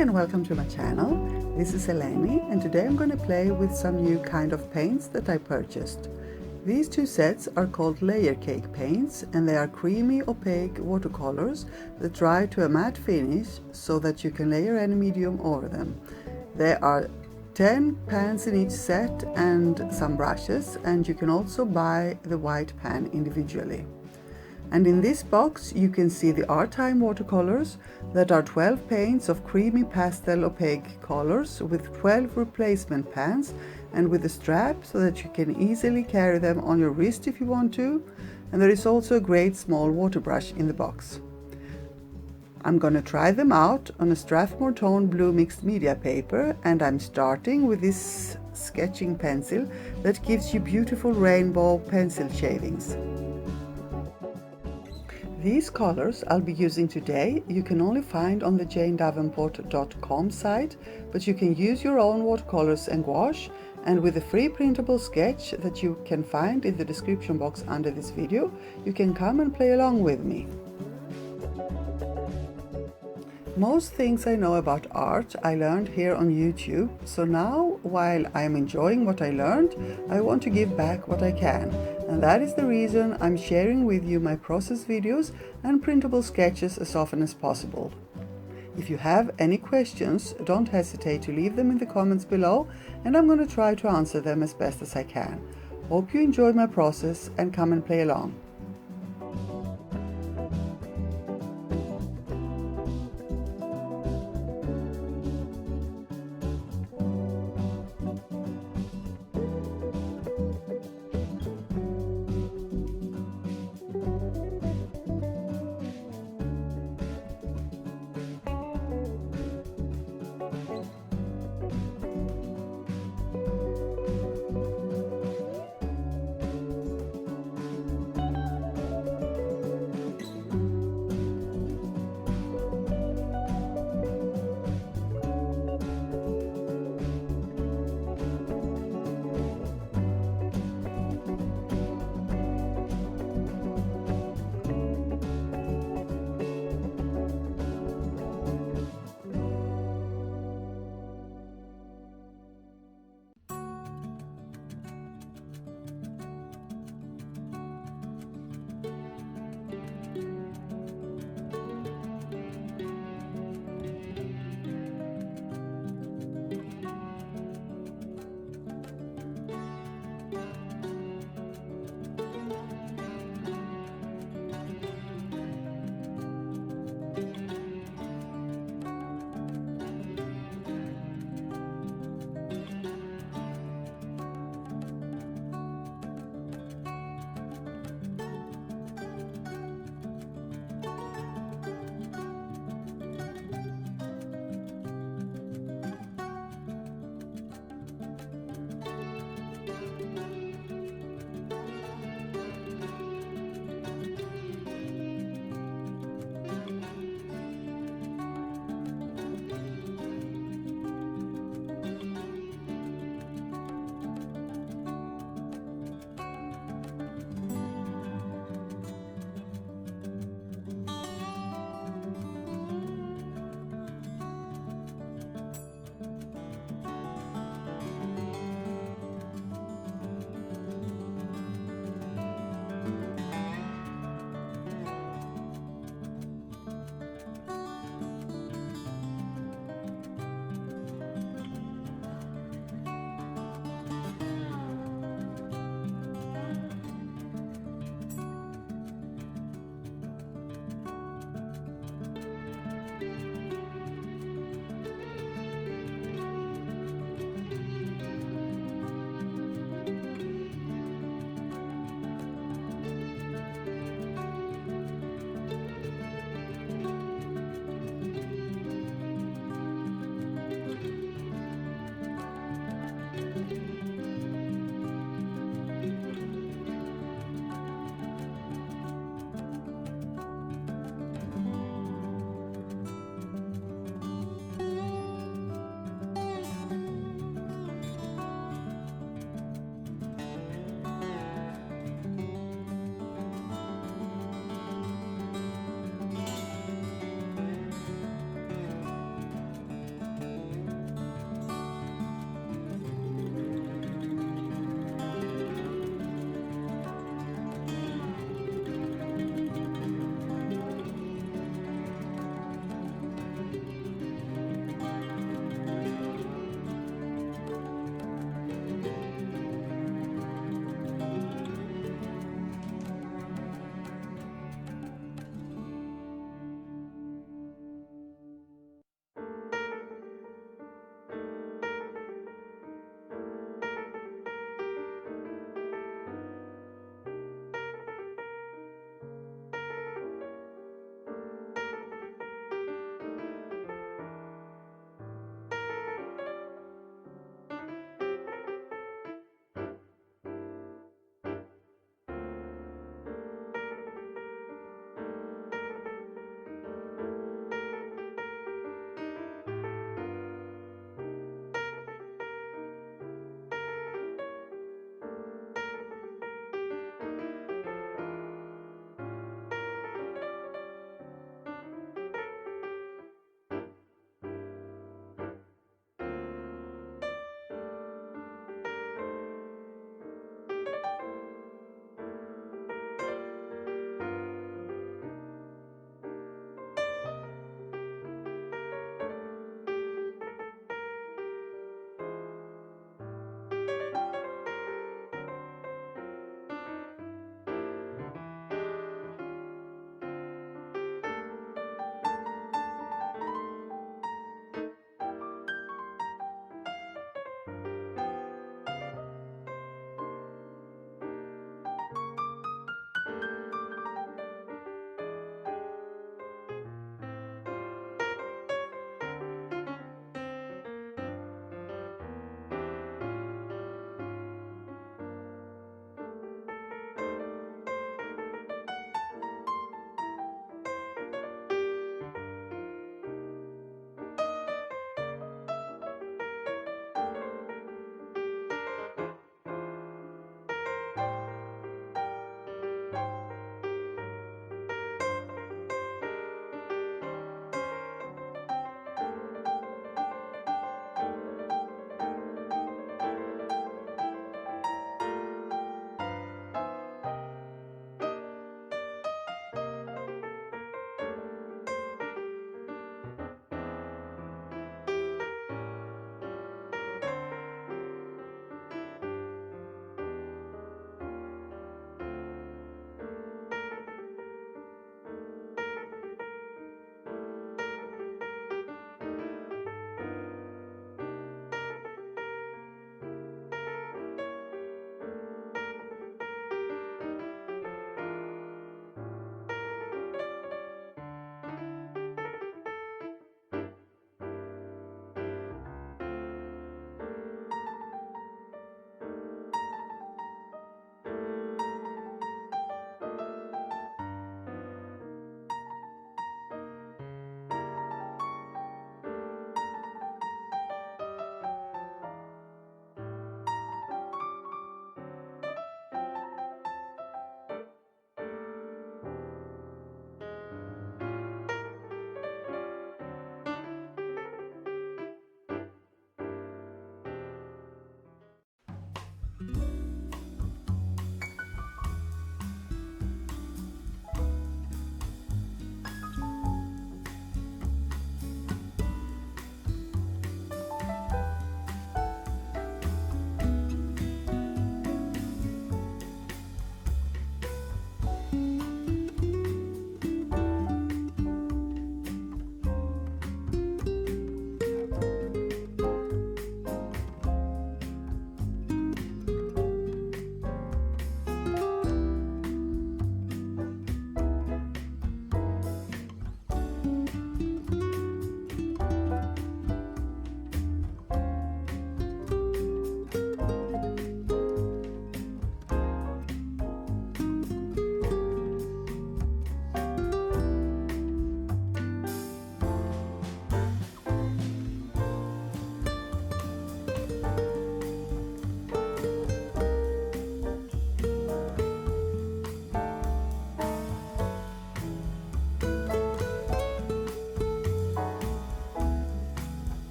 and welcome to my channel. This is Eleni and today I'm going to play with some new kind of paints that I purchased. These two sets are called layer cake paints and they are creamy opaque watercolors that dry to a matte finish so that you can layer any medium over them. There are 10 pans in each set and some brushes, and you can also buy the white pan individually. And in this box you can see the Art Time watercolors that are 12 paints of creamy pastel opaque colors with 12 replacement pans and with a strap so that you can easily carry them on your wrist if you want to. And there is also a great small water brush in the box. I'm gonna try them out on a Strathmore Tone blue mixed media paper, and I'm starting with this sketching pencil that gives you beautiful rainbow pencil shavings. These colors I'll be using today you can only find on the janedavenport.com site, but you can use your own watercolors and gouache, and with a free printable sketch that you can find in the description box under this video, you can come and play along with me. Most things I know about art I learned here on YouTube, so now while I am enjoying what I learned, I want to give back what I can, and that is the reason I'm sharing with you my process videos and printable sketches as often as possible. If you have any questions, don't hesitate to leave them in the comments below, and I'm going to try to answer them as best as I can. Hope you enjoy my process and come and play along.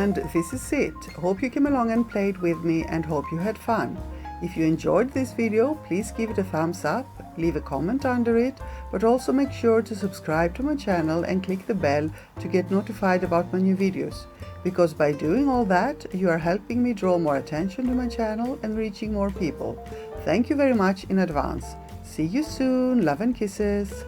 And this is it. Hope you came along and played with me and hope you had fun. If you enjoyed this video, please give it a thumbs up, leave a comment under it, but also make sure to subscribe to my channel and click the bell to get notified about my new videos. Because by doing all that, you are helping me draw more attention to my channel and reaching more people. Thank you very much in advance. See you soon. Love and kisses.